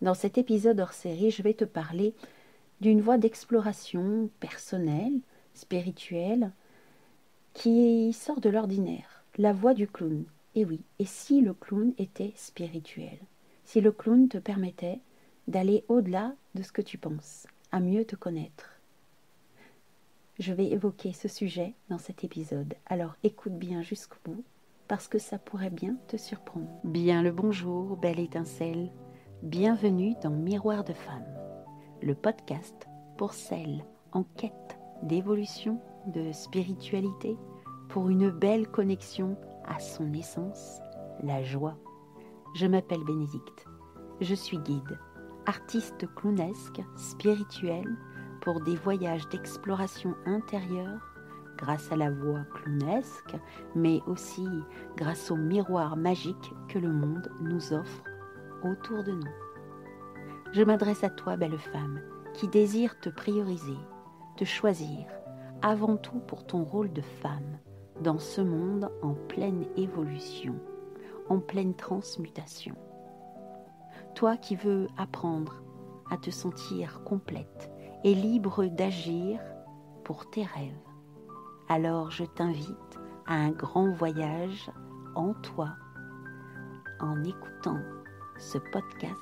Dans cet épisode hors série, je vais te parler d'une voie d'exploration personnelle, spirituelle, qui sort de l'ordinaire, la voie du clown. Et oui, et si le clown était spirituel? Si le clown te permettait d'aller au-delà de ce que tu penses, à mieux te connaître? Je vais évoquer ce sujet dans cet épisode, alors écoute bien jusqu'au bout, parce que ça pourrait bien te surprendre. Bien le bonjour, belle étincelle. Bienvenue dans Miroir de femme, le podcast pour celles en quête d'évolution, de spiritualité, pour une belle connexion à son essence, la joie. Je m'appelle Bénédicte, je suis guide, artiste clownesque, spirituelle, pour des voyages d'exploration intérieure, grâce à la voix clownesque, mais aussi grâce au miroir magique que le monde nous offre autour de nous. Je m'adresse à toi, belle femme, qui désire te prioriser, te choisir, avant tout pour ton rôle de femme, dans ce monde en pleine évolution, en pleine transmutation. Toi qui veux apprendre à te sentir complète et libre d'agir pour tes rêves, alors je t'invite à un grand voyage en toi, en écoutant ce podcast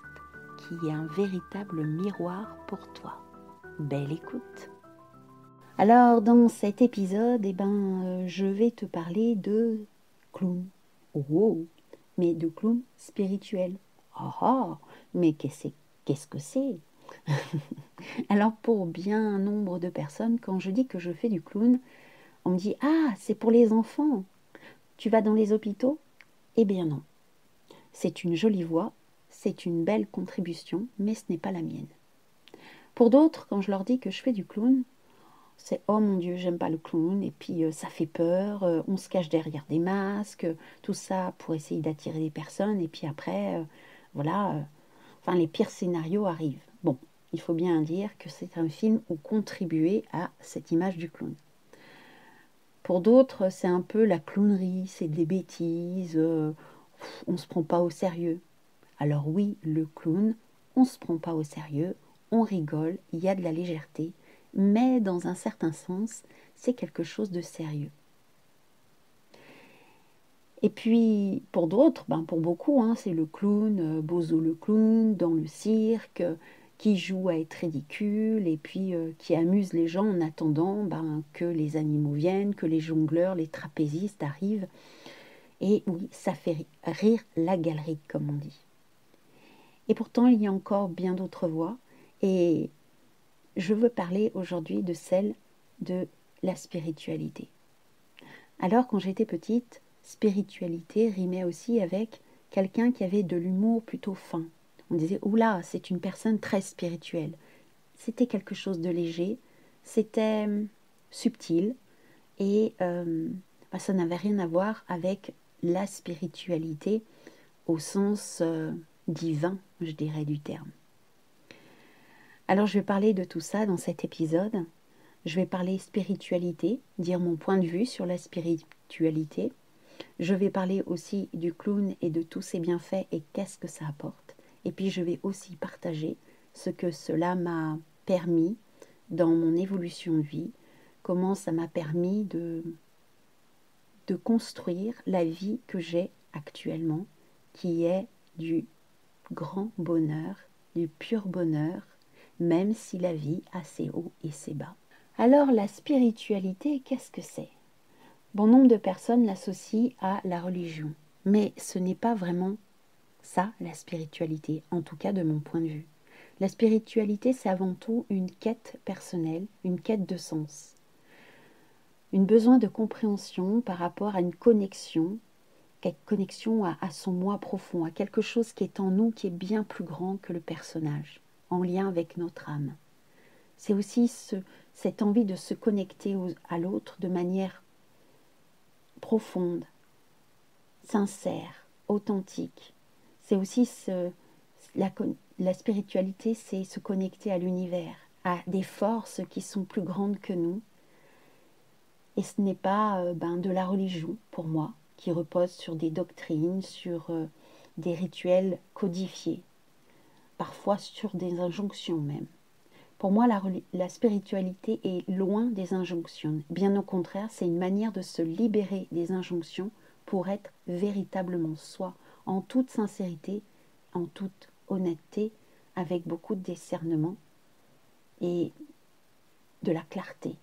qui est un véritable miroir pour toi. Belle écoute. Alors dans cet épisode, je vais te parler de clown. Oh, mais de clown spirituel. Mais qu'est-ce que c'est? Alors pour bien nombre de personnes, quand je dis que je fais du clown, on me dit « Ah, c'est pour les enfants. Tu vas dans les hôpitaux ?» Eh bien non. C'est une jolie voix, c'est une belle contribution, mais ce n'est pas la mienne. Pour d'autres, quand je leur dis que je fais du clown, c'est « Oh mon Dieu, j'aime pas le clown » et puis ça fait peur, on se cache derrière des masques, tout ça pour essayer d'attirer des personnes et puis après, les pires scénarios arrivent. Bon, il faut bien dire que c'est un film où contribuer à cette image du clown. Pour d'autres, c'est un peu la clownerie, c'est des bêtises, on ne se prend pas au sérieux. Alors oui, le clown, on ne se prend pas au sérieux, on rigole, il y a de la légèreté, mais dans un certain sens, c'est quelque chose de sérieux. Et puis, pour d'autres, pour beaucoup, c'est le clown, Bozo le clown, dans le cirque, qui joue à être ridicule et puis qui amuse les gens en attendant que les animaux viennent, que les jongleurs, les trapézistes arrivent. Et oui, ça fait rire la galerie, comme on dit. Et pourtant, il y a encore bien d'autres voies. Et je veux parler aujourd'hui de celle de la spiritualité. Alors, quand j'étais petite, spiritualité rimait aussi avec quelqu'un qui avait de l'humour plutôt fin. On disait « Oula, c'est une personne très spirituelle ». C'était quelque chose de léger, c'était subtil et ça n'avait rien à voir avec la spiritualité au sens divin, je dirais, du terme. Alors je vais parler de tout ça dans cet épisode. Je vais parler spiritualité, dire mon point de vue sur la spiritualité. Je vais parler aussi du clown et de tous ses bienfaits et qu'est-ce que ça apporte. Et puis je vais aussi partager ce que cela m'a permis dans mon évolution de vie, comment ça m'a permis de construire la vie que j'ai actuellement, qui est du grand bonheur, du pur bonheur, même si la vie a ses hauts et ses bas. Alors la spiritualité, qu'est-ce que c'est? Bon nombre de personnes l'associent à la religion, mais ce n'est pas vraiment ça la spiritualité, en tout cas de mon point de vue. La spiritualité, c'est avant tout une quête personnelle, une quête de sens, un besoin de compréhension par rapport à une connexion à son moi profond, à quelque chose qui est en nous, qui est bien plus grand que le personnage, en lien avec notre âme. C'est aussi cette envie de se connecter à l'autre de manière profonde, sincère, authentique. C'est aussi la spiritualité, c'est se connecter à l'univers, à des forces qui sont plus grandes que nous. Et ce n'est pas de la religion, pour moi, qui repose sur des doctrines, sur des rituels codifiés. parfois sur des injonctions même. Pour moi, la spiritualité est loin des injonctions. Bien au contraire, c'est une manière de se libérer des injonctions pour être véritablement soi, en toute sincérité, en toute honnêteté, avec beaucoup de discernement et de la clarté.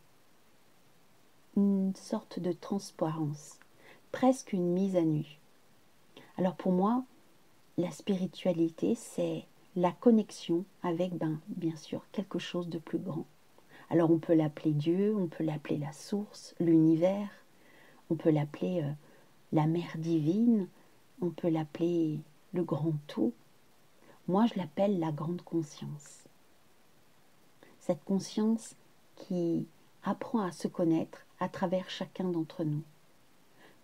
Une sorte de transparence, presque une mise à nu. Alors pour moi, la spiritualité, c'est la connexion avec, bien sûr, quelque chose de plus grand. Alors on peut l'appeler Dieu, on peut l'appeler la source, l'univers, on peut l'appeler la mère divine, on peut l'appeler le grand tout. Moi, je l'appelle la grande conscience. Cette conscience qui apprend à se connaître à travers chacun d'entre nous.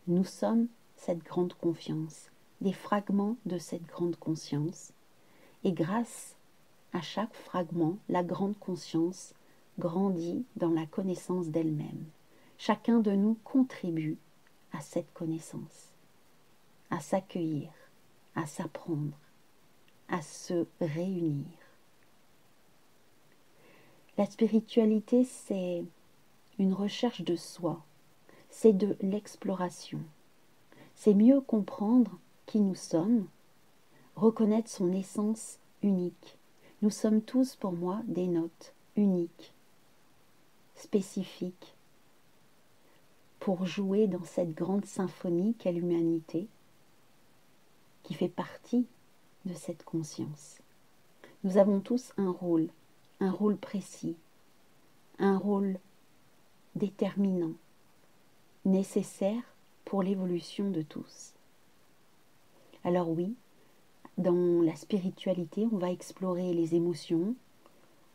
Nous sommes cette grande confiance, des fragments de cette grande conscience. Et grâce à chaque fragment, la grande conscience grandit dans la connaissance d'elle-même. Chacun de nous contribue à cette connaissance, à s'accueillir, à s'apprendre, à se réunir. La spiritualité, c'est une recherche de soi, c'est de l'exploration. C'est mieux comprendre qui nous sommes, reconnaître son essence unique. Nous sommes tous, pour moi, des notes uniques, spécifiques, pour jouer dans cette grande symphonie qu'est l'humanité, qui fait partie de cette conscience. Nous avons tous un rôle précis, un rôle déterminant, nécessaire pour l'évolution de tous. Alors oui, dans la spiritualité, on va explorer les émotions,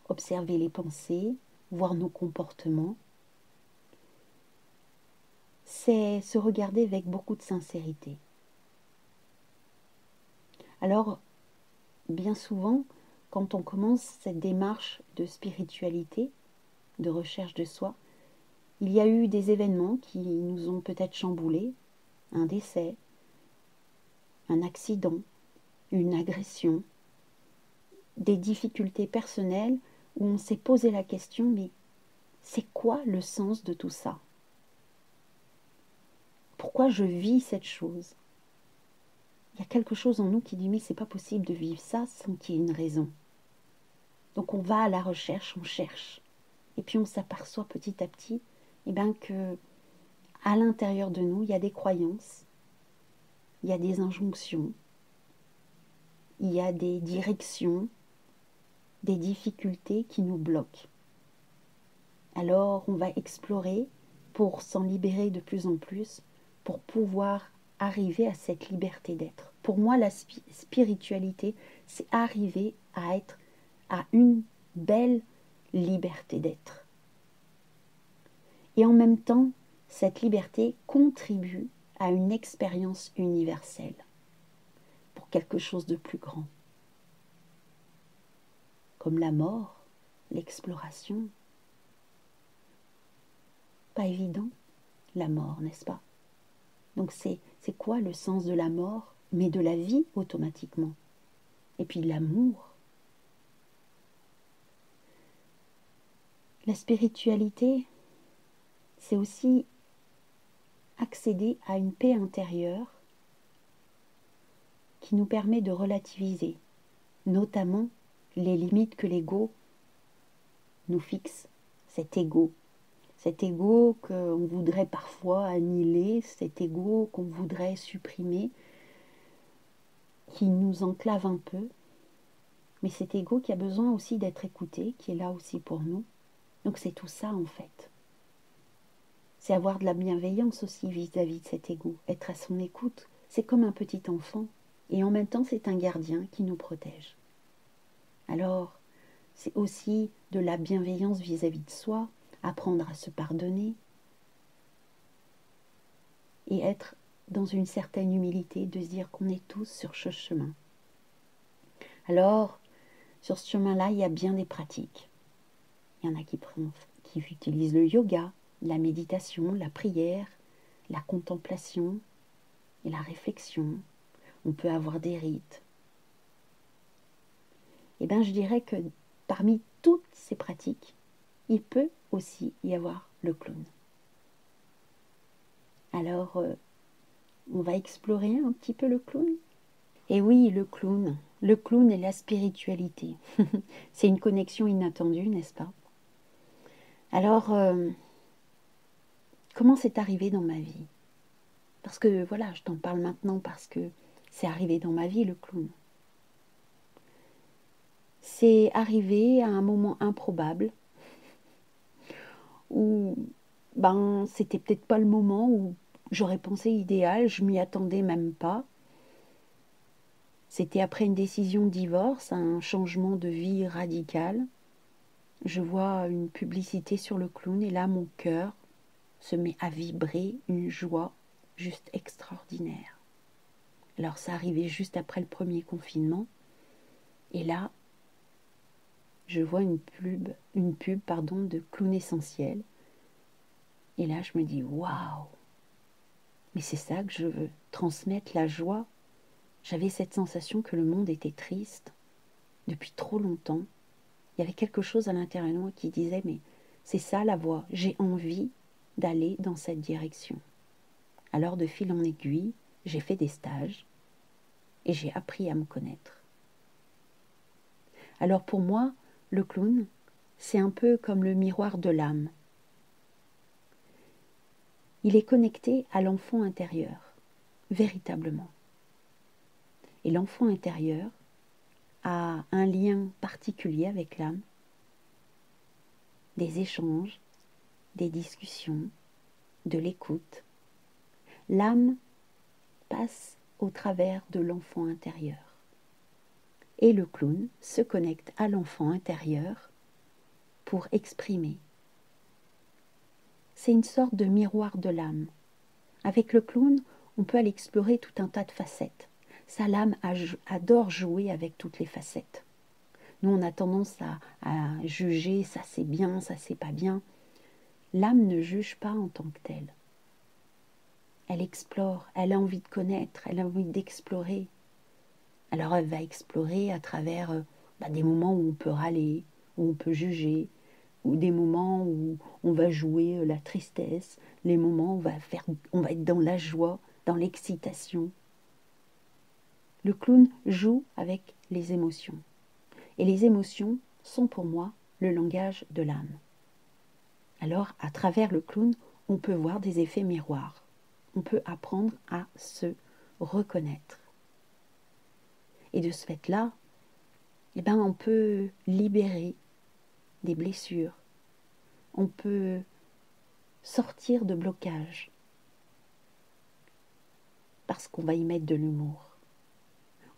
observer les pensées, voir nos comportements. C'est se regarder avec beaucoup de sincérité. Alors, bien souvent, quand on commence cette démarche de spiritualité, de recherche de soi, il y a eu des événements qui nous ont peut-être chamboulés, un décès, un accident, une agression, des difficultés personnelles où on s'est posé la question, mais c'est quoi le sens de tout ça? Pourquoi je vis cette chose? Il y a quelque chose en nous qui dit, mais c'est pas possible de vivre ça sans qu'il y ait une raison. Donc on va à la recherche, on cherche. Et puis on s'aperçoit petit à petit que à l'intérieur de nous, il y a des croyances, il y a des injonctions, il y a des directions, des difficultés qui nous bloquent. Alors on va explorer pour s'en libérer de plus en plus, pour pouvoir arriver à cette liberté d'être. Pour moi, la spiritualité, c'est arriver à être à une belle liberté d'être. Et en même temps, cette liberté contribue à une expérience universelle, pour quelque chose de plus grand, comme la mort, l'exploration. Pas évident, la mort, n'est-ce pas? Donc c'est quoi le sens de la mort, mais de la vie automatiquement? Et puis de l'amour. La spiritualité, c'est aussi accéder à une paix intérieure qui nous permet de relativiser, notamment les limites que l'ego nous fixe, cet ego qu'on voudrait parfois annihiler, cet ego qu'on voudrait supprimer, qui nous enclave un peu, mais cet ego qui a besoin aussi d'être écouté, qui est là aussi pour nous. Donc c'est tout ça en fait. C'est avoir de la bienveillance aussi vis-à-vis de cet ego, être à son écoute. C'est comme un petit enfant, et en même temps c'est un gardien qui nous protège. Alors, c'est aussi de la bienveillance vis-à-vis de soi, apprendre à se pardonner, et être dans une certaine humilité, de se dire qu'on est tous sur ce chemin. Alors, sur ce chemin-là, il y a bien des pratiques. Il y en a qui utilisent le yoga, la méditation, la prière, la contemplation et la réflexion. On peut avoir des rites. Eh bien, je dirais que parmi toutes ces pratiques, il peut aussi y avoir le clown. Alors, on va explorer un petit peu le clown. Et oui, le clown et la spiritualité. C'est une connexion inattendue, n'est-ce pas? Alors, comment c'est arrivé dans ma vie? Parce que voilà, je t'en parle maintenant parce que c'est arrivé dans ma vie, le clown. C'est arrivé à un moment improbable où c'était peut-être pas le moment où j'aurais pensé idéal, je m'y attendais même pas. C'était après une décision de divorce, un changement de vie radical. Je vois une publicité sur le clown et là mon cœur se met à vibrer, une joie juste extraordinaire. Alors ça arrivait juste après le premier confinement et là je vois une pub de clown essentiel et là je me dis waouh, mais c'est ça que je veux, transmettre la joie. J'avais cette sensation que le monde était triste depuis trop longtemps. Il y avait quelque chose à l'intérieur de moi qui disait mais c'est ça la voie, j'ai envie d'aller dans cette direction. Alors de fil en aiguille, j'ai fait des stages et j'ai appris à me connaître. Alors pour moi, le clown, c'est un peu comme le miroir de l'âme. Il est connecté à l'enfant intérieur, véritablement. Et l'enfant intérieur a un lien particulier avec l'âme, des échanges, des discussions, de l'écoute. L'âme passe au travers de l'enfant intérieur. Et le clown se connecte à l'enfant intérieur pour exprimer. C'est une sorte de miroir de l'âme. Avec le clown, on peut aller explorer tout un tas de facettes. Sa l'âme adore jouer avec toutes les facettes. Nous, on a tendance à juger, ça c'est bien, ça c'est pas bien. L'âme ne juge pas en tant que telle. Elle explore, elle a envie de connaître, elle a envie d'explorer. Alors elle va explorer à travers des moments où on peut râler, où on peut juger, ou des moments où on va jouer la tristesse, les moments où on va être dans la joie, dans l'excitation. Le clown joue avec les émotions. Et les émotions sont pour moi le langage de l'âme. Alors, à travers le clown, on peut voir des effets miroirs. On peut apprendre à se reconnaître. Et de ce fait-là, on peut libérer des blessures. On peut sortir de blocages. Parce qu'on va y mettre de l'humour.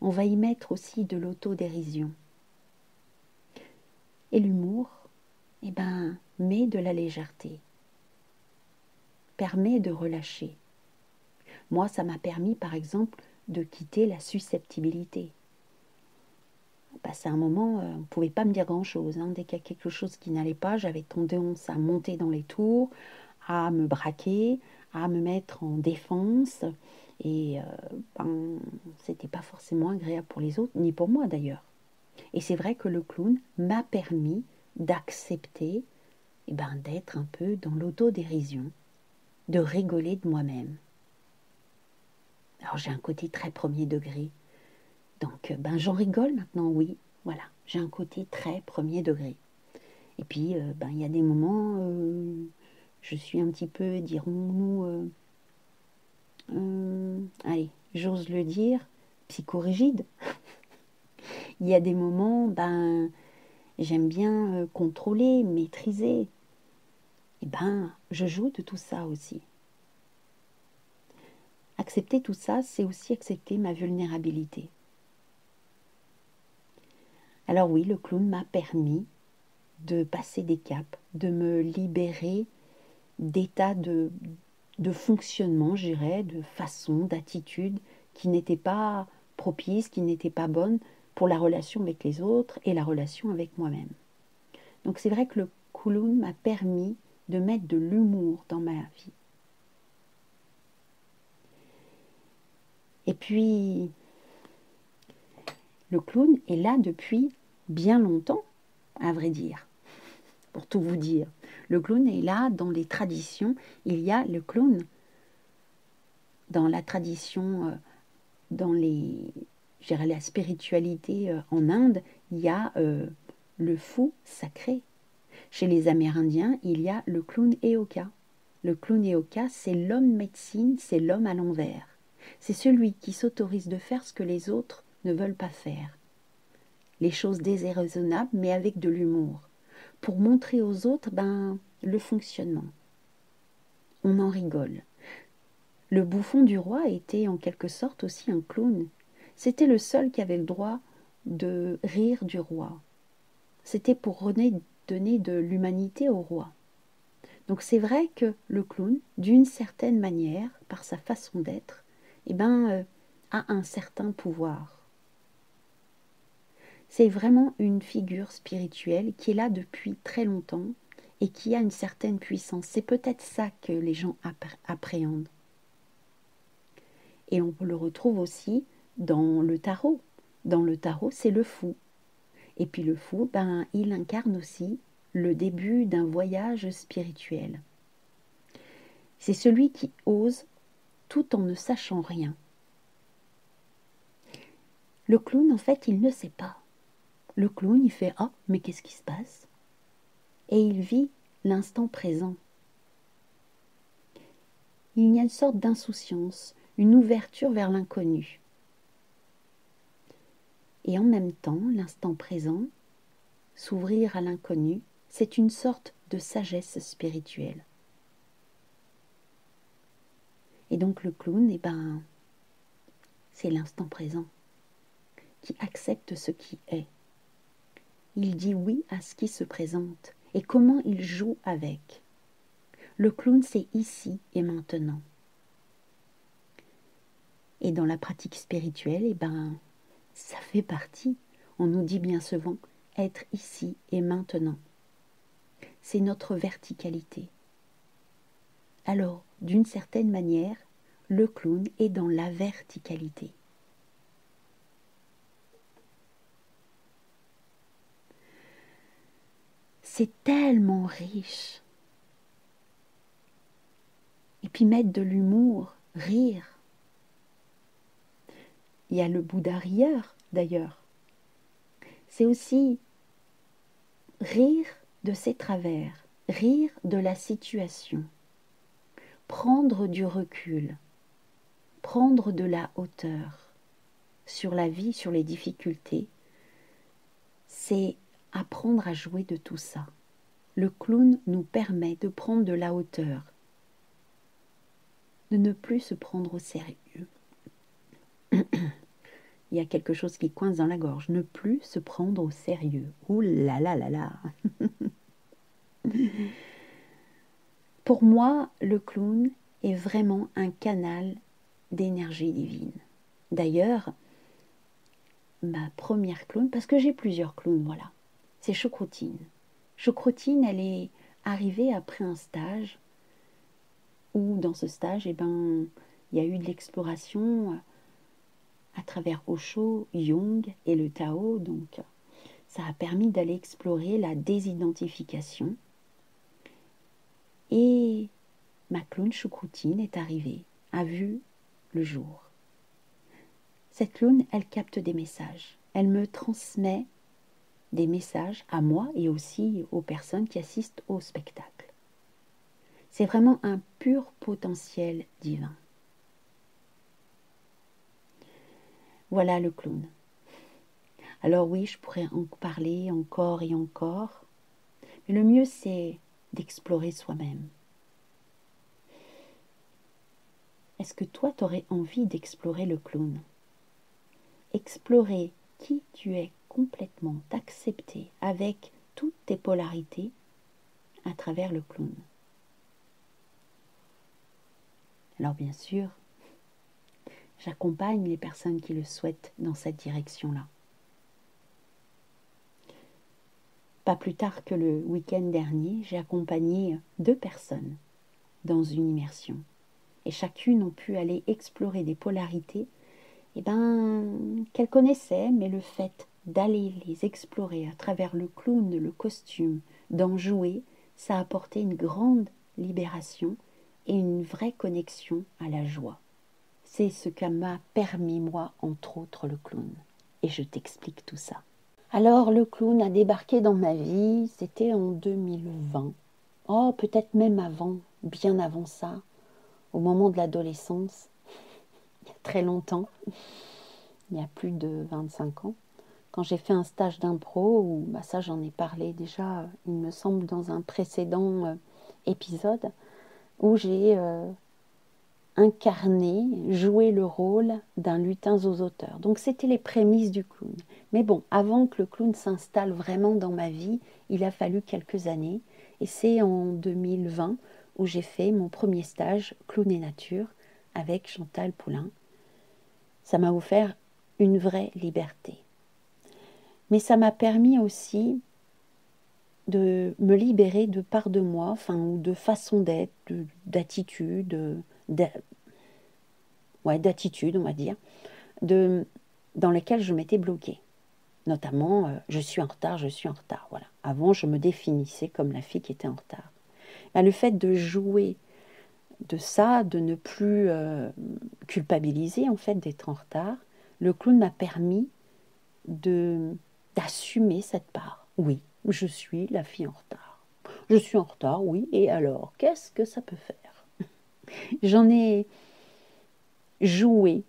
On va y mettre aussi de l'autodérision. Et l'humour, met de la légèreté. Permet de relâcher. Moi, ça m'a permis, par exemple, de quitter la susceptibilité. Passé un moment, on ne pouvait pas me dire grand-chose. Dès qu'il y a quelque chose qui n'allait pas, j'avais tendance à monter dans les tours, à me braquer, à me mettre en défense. Et c'était pas forcément agréable pour les autres, ni pour moi d'ailleurs. Et c'est vrai que le clown m'a permis d'accepter d'être un peu dans l'autodérision, de rigoler de moi-même. Alors j'ai un côté très premier degré. Donc j'en rigole maintenant, oui. Voilà, j'ai un côté très premier degré. Et puis il y a des moments, je suis un petit peu, dirons-nous, allez, j'ose le dire, psychorigide. Il y a des moments, j'aime bien contrôler, maîtriser. Et je joue de tout ça aussi. Accepter tout ça, c'est aussi accepter ma vulnérabilité. Alors oui, le clown m'a permis de passer des caps, de me libérer d'états de fonctionnement, je dirais, de façon, d'attitude qui n'étaient pas propices, qui n'étaient pas bonnes pour la relation avec les autres et la relation avec moi-même. Donc c'est vrai que le clown m'a permis de mettre de l'humour dans ma vie. Et puis, le clown est là depuis bien longtemps, à vrai dire, pour tout vous dire. Le clown est là dans les traditions. Il y a le clown dans la tradition, dans je dirais la spiritualité en Inde, il y a le fou sacré. Chez les Amérindiens, il y a le clown Eoka. Le clown Eoka, c'est l'homme médecine, c'est l'homme à l'envers. C'est celui qui s'autorise de faire ce que les autres ne veulent pas faire. Les choses déraisonnables, mais avec de l'humour. Pour montrer aux autres le fonctionnement. On en rigole. Le bouffon du roi était en quelque sorte aussi un clown. C'était le seul qui avait le droit de rire du roi. C'était pour donner de l'humanité au roi. Donc c'est vrai que le clown, d'une certaine manière, par sa façon d'être, a un certain pouvoir. C'est vraiment une figure spirituelle qui est là depuis très longtemps et qui a une certaine puissance. C'est peut-être ça que les gens appréhendent. Et on le retrouve aussi dans le tarot. Dans le tarot, c'est le fou. Et puis le fou, il incarne aussi le début d'un voyage spirituel. C'est celui qui ose tout en ne sachant rien. Le clown, en fait, il ne sait pas. Le clown, il fait « Ah, mais qu'est-ce qui se passe ?» Et il vit l'instant présent. Il y a une sorte d'insouciance, une ouverture vers l'inconnu. Et en même temps, l'instant présent, s'ouvrir à l'inconnu, c'est une sorte de sagesse spirituelle. Et donc le clown, c'est l'instant présent qui accepte ce qui est. Il dit oui à ce qui se présente et comment il joue avec. Le clown, c'est ici et maintenant. Et dans la pratique spirituelle, ça fait partie. On nous dit bien souvent être ici et maintenant. C'est notre verticalité. Alors, d'une certaine manière, le clown est dans la verticalité. C'est tellement riche. Et puis mettre de l'humour, rire. Il y a le Bouddha rieur, d'ailleurs. C'est aussi rire de ses travers, rire de la situation, prendre du recul, prendre de la hauteur sur la vie, sur les difficultés. C'est apprendre à jouer de tout ça. Le clown nous permet de prendre de la hauteur, de ne plus se prendre au sérieux. Il y a quelque chose qui coince dans la gorge. Ne plus se prendre au sérieux. Ouh là là là là. Pour moi, le clown est vraiment un canal d'énergie divine. D'ailleurs, ma première clown, parce que j'ai plusieurs clowns, voilà, c'est Choucroutine. Choucroutine, elle est arrivée après un stage où dans ce stage, il y a eu de l'exploration à travers Osho, Jung et le Tao. Donc, ça a permis d'aller explorer la désidentification. Et ma clown Choucroutine est arrivée, a vu le jour. Cette clown, elle capte des messages. Elle me transmet des messages à moi et aussi aux personnes qui assistent au spectacle. C'est vraiment un pur potentiel divin. Voilà le clown. Alors oui, je pourrais en parler encore et encore, mais le mieux c'est d'explorer soi-même. Est-ce que toi, tu aurais envie d'explorer le clown? Explorer qui tu es complètement, t'accepter avec toutes tes polarités à travers le clown. Alors bien sûr, j'accompagne les personnes qui le souhaitent dans cette direction-là. Pas plus tard que le week-end dernier, j'ai accompagné 2 personnes dans une immersion. Et chacune ont pu aller explorer des polarités qu'elles connaissaient, mais le fait d'aller les explorer à travers le clown, le costume, d'en jouer, ça a apporté une grande libération et une vraie connexion à la joie. C'est ce que m'a permis, moi, entre autres, le clown. Et je t'explique tout ça. Alors, le clown a débarqué dans ma vie, c'était en 2020. Oh, peut-être même avant, bien avant ça, au moment de l'adolescence, il y a très longtemps, il y a plus de 25 ans, quand j'ai fait un stage d'impro, où ça j'en ai parlé déjà, il me semble, dans un précédent épisode, où j'ai incarné, joué le rôle d'un lutin zozoteur. Donc c'était les prémices du clown. Mais bon, avant que le clown s'installe vraiment dans ma vie, il a fallu quelques années. Et c'est en 2020 où j'ai fait mon premier stage Clown et Nature avec Chantal Poulain. Ça m'a offert une vraie liberté. Mais ça m'a permis aussi de me libérer de parts de moi, enfin, ou de façon d'être, d'attitude, d'attitude, on va dire, dans lesquelles je m'étais bloquée. Notamment, je suis en retard, je suis en retard. Voilà. Avant, je me définissais comme la fille qui était en retard. Le fait de jouer de ça, de ne plus culpabiliser, en fait, d'être en retard, le clown m'a permis d'assumer cette part. Oui, je suis la fille en retard. Je suis en retard, oui, et alors, qu'est-ce que ça peut faire? J'en ai joué,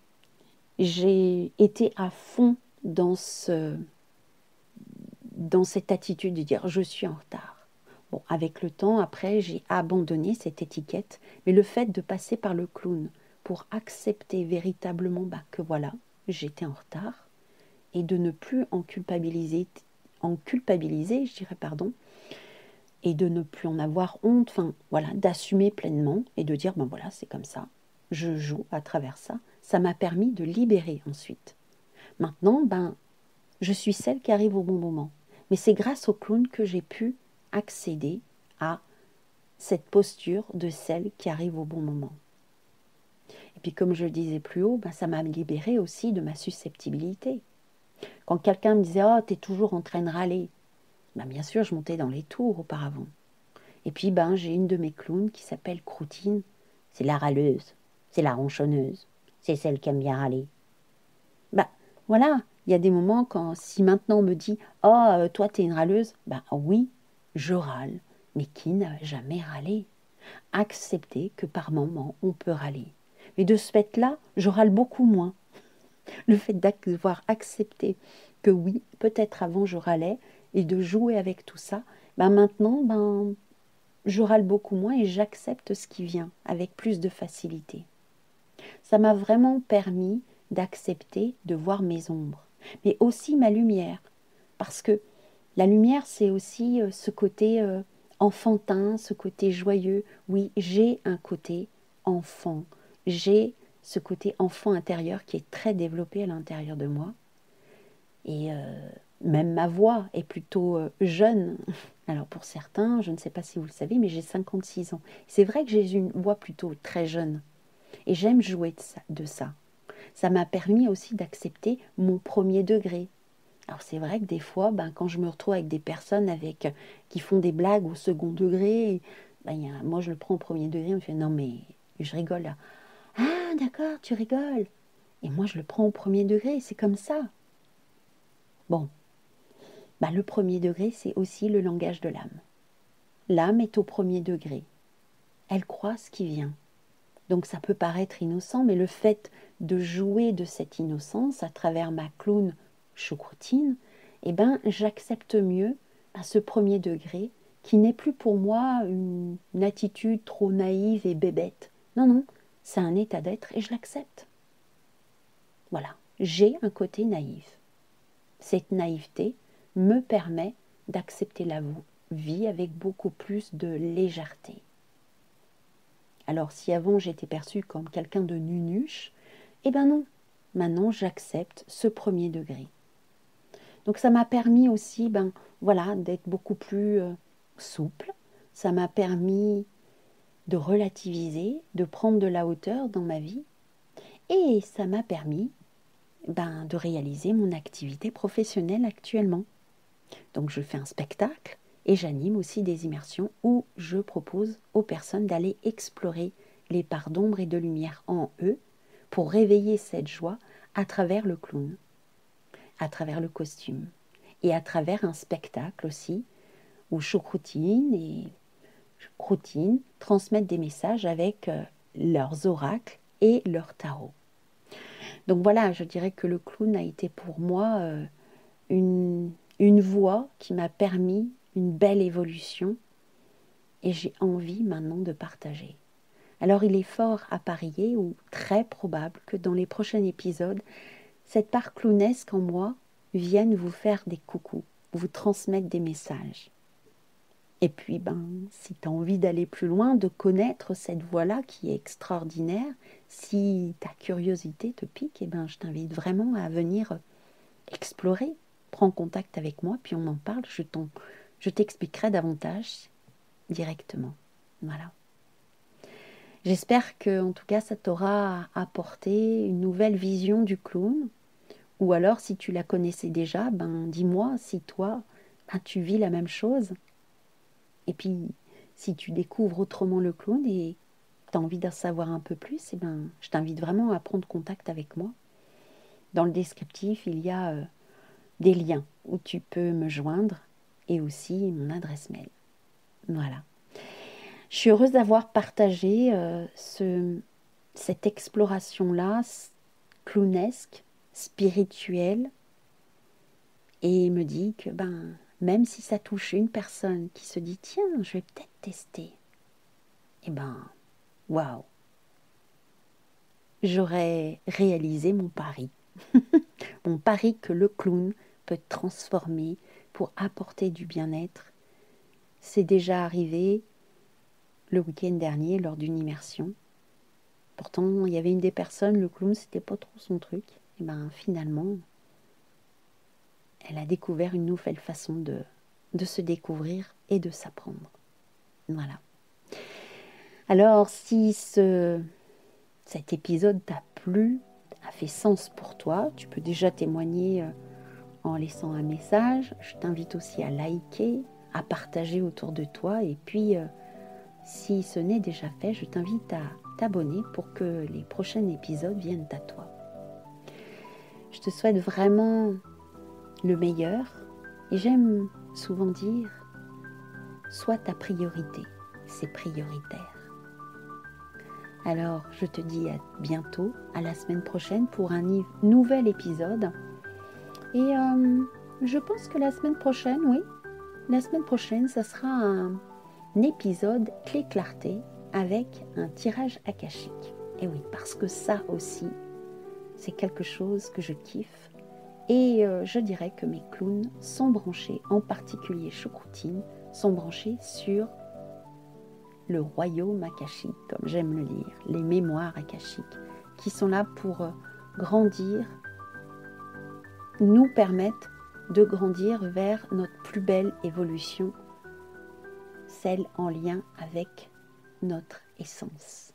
j'ai été à fond dans cette attitude de dire je suis en retard. Bon, avec le temps, après, j'ai abandonné cette étiquette, mais le fait de passer par le clown pour accepter véritablement que voilà, j'étais en retard, et de ne plus en culpabiliser, je dirais, pardon, et de ne plus en avoir honte, enfin voilà, d'assumer pleinement et de dire voilà, c'est comme ça, je joue à travers ça. Ça m'a permis de libérer ensuite. Maintenant, je suis celle qui arrive au bon moment. Mais c'est grâce au clown que j'ai pu accéder à cette posture de celle qui arrive au bon moment. Et puis comme je le disais plus haut, ça m'a libérée aussi de ma susceptibilité. Quand quelqu'un me disait « Oh, t'es toujours en train de râler », bien sûr, je montais dans les tours auparavant. Et puis j'ai une de mes clowns qui s'appelle Croutine. C'est la râleuse, c'est la ronchonneuse, c'est celle qui aime bien râler. Voilà, il y a des moments si maintenant on me dit « Oh, toi t'es une râleuse », oui, je râle, mais qui n'a jamais râlé? Accepter que par moment on peut râler. Mais de ce fait-là, je râle beaucoup moins. Le fait d'avoir accepté que oui, peut-être avant je râlais, et de jouer avec tout ça, maintenant, je râle beaucoup moins et j'accepte ce qui vient avec plus de facilité. Ça m'a vraiment permis d'accepter de voir mes ombres, mais aussi ma lumière, parce que la lumière, c'est aussi ce côté enfantin, ce côté joyeux. Oui, j'ai un côté enfant, j'ai ce côté enfant intérieur qui est très développé à l'intérieur de moi. Et même ma voix est plutôt jeune. Alors pour certains, je ne sais pas si vous le savez, mais j'ai 56 ans. C'est vrai que j'ai une voix plutôt très jeune. Et j'aime jouer de ça. Ça m'a permis aussi d'accepter mon premier degré. Alors c'est vrai que des fois, quand je me retrouve avec des personnes qui font des blagues au second degré, moi je le prends au premier degré, on me fait non mais je rigole là. Ah d'accord, tu rigoles. Et moi je le prends au premier degré, c'est comme ça. Bon, le premier degré c'est aussi le langage de l'âme. L'âme est au premier degré. Elle croit ce qui vient. Donc ça peut paraître innocent, mais le fait de jouer de cette innocence à travers ma clown choucroutine, j'accepte mieux à ce premier degré qui n'est plus pour moi une attitude trop naïve et bébête. Non, non, c'est un état d'être et je l'accepte. Voilà, j'ai un côté naïf. Cette naïveté me permet d'accepter la vie avec beaucoup plus de légèreté. Alors si avant j'étais perçue comme quelqu'un de nunuche, non, maintenant j'accepte ce premier degré. Donc ça m'a permis aussi d'être beaucoup plus souple, ça m'a permis de relativiser, de prendre de la hauteur dans ma vie, et ça m'a permis de réaliser mon activité professionnelle actuellement. Donc je fais un spectacle et j'anime aussi des immersions où je propose aux personnes d'aller explorer les parts d'ombre et de lumière en eux pour réveiller cette joie à travers le clown, à travers le costume et à travers un spectacle aussi où Choucroutine et Croutine transmettent des messages avec leurs oracles et leurs tarots. Donc voilà, je dirais que le clown a été pour moi une voie qui m'a permis une belle évolution et j'ai envie maintenant de partager. Alors il est fort à parier ou très probable que dans les prochains épisodes, cette part clownesque en moi vienne vous faire des coucous, vous transmettre des messages. Et puis, si tu as envie d'aller plus loin, de connaître cette voie-là qui est extraordinaire, si ta curiosité te pique, je t'invite vraiment à venir explorer. Prends contact avec moi, puis on en parle. Je t'expliquerai davantage directement. Voilà. J'espère que, en tout cas, ça t'aura apporté une nouvelle vision du clown. Ou alors, si tu la connaissais déjà, dis-moi si toi, tu vis la même chose. Et puis, si tu découvres autrement le clown et tu as envie d'en savoir un peu plus, je t'invite vraiment à prendre contact avec moi. Dans le descriptif, il y a des liens où tu peux me joindre et aussi mon adresse mail. Voilà. Je suis heureuse d'avoir partagé cette exploration-là, clownesque, spirituelle, et me dit que même si ça touche une personne qui se dit tiens, je vais peut-être tester, waouh, j'aurais réalisé mon pari. Mon pari que le clown peut transformer pour apporter du bien-être. C'est déjà arrivé le week-end dernier lors d'une immersion. Pourtant, il y avait une des personnes, le clown, c'était pas trop son truc. Et finalement, elle a découvert une nouvelle façon de se découvrir et de s'apprendre. Voilà. Alors, si cet épisode t'a plu, a fait sens pour toi, tu peux déjà témoigner en laissant un message. Je t'invite aussi à liker, à partager autour de toi. Et puis, si ce n'est déjà fait, je t'invite à t'abonner pour que les prochains épisodes viennent à toi. Je te souhaite vraiment le meilleur. Et j'aime souvent dire, sois ta priorité. C'est prioritaire. Alors, je te dis à bientôt, à la semaine prochaine pour un nouvel épisode. Et je pense que la semaine prochaine, ça sera un épisode clé-clarté avec un tirage akashique. Et oui, parce que ça aussi, c'est quelque chose que je kiffe. Et je dirais que mes clowns sont branchés, en particulier Choucroutine, sont branchés sur le royaume akashique, comme j'aime le lire, les mémoires akashiques, qui sont là pour grandir, nous permettre de grandir vers notre plus belle évolution, celle en lien avec notre essence.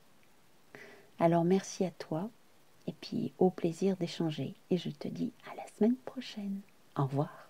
Alors merci à toi, et puis au plaisir d'échanger, et je te dis à la semaine prochaine. Au revoir.